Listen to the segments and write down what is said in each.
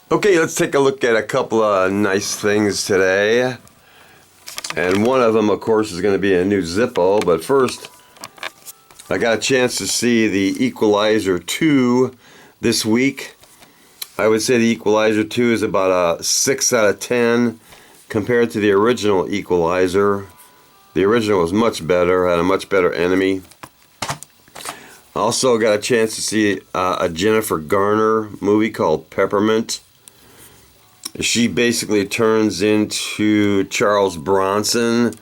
Okay, let's take a look at a couple of nice things today. And one of them, of course, is going to be a new Zippo. But first, I got a chance to see the Equalizer 2 this week. I would say the Equalizer 2 is about a 6 out of 10 compared to the original Equalizer. The original was much better, had a much better enemy. Also got a chance to see a Jennifer Garner movie called Peppermint. She basically turns into Charles Bronson,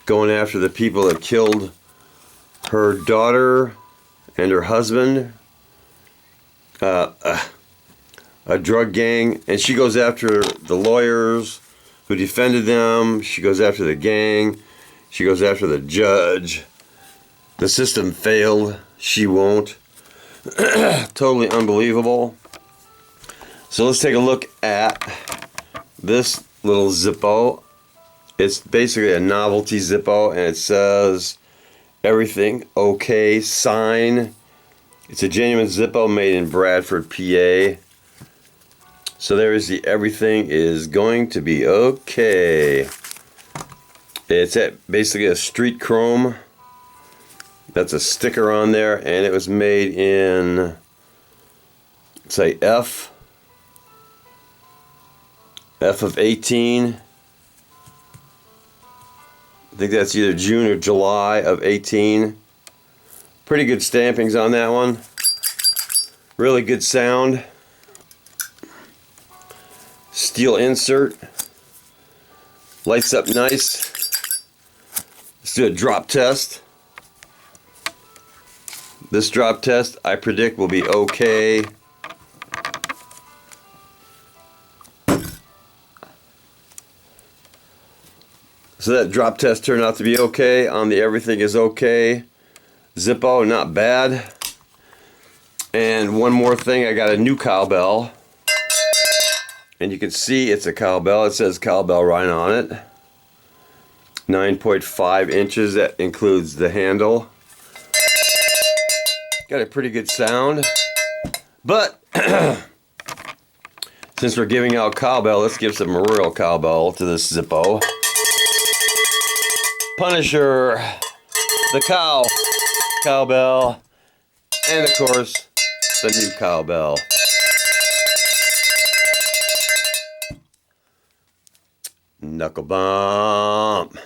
going after the people that killed her daughter and her husband, a drug gang, and she goes after the lawyers who defended them. She goes after the gang. She goes after the judge. The system failed. She won't. Totally unbelievable. So let's take a look at this little Zippo. It's basically a novelty Zippo, and it says everything OK sign. It's a genuine Zippo made in Bradford, PA. So there is the everything is going to be okay. It's basically a street chrome. That's a sticker on there, and it was made in, say, F of 18. I think that's either June or July of 18. Pretty good stampings on that one. Really good sound. Steel insert. Lights up nice. Let's do a drop test. This drop test, I predict, will be okay. So that drop test turned out to be okay on the everything is okay Zippo, not bad. And one more thing, I got a new Cowbell. And you can see it's a Cowbell. It says Cowbell right on it. 9.5 inches, that includes the handle. Got a pretty good sound. But since we're giving out Cowbell, let's give some real Cowbell to this Zippo. Punisher, the Cowbell, and of course, the new Cowbell. Knuckle bump.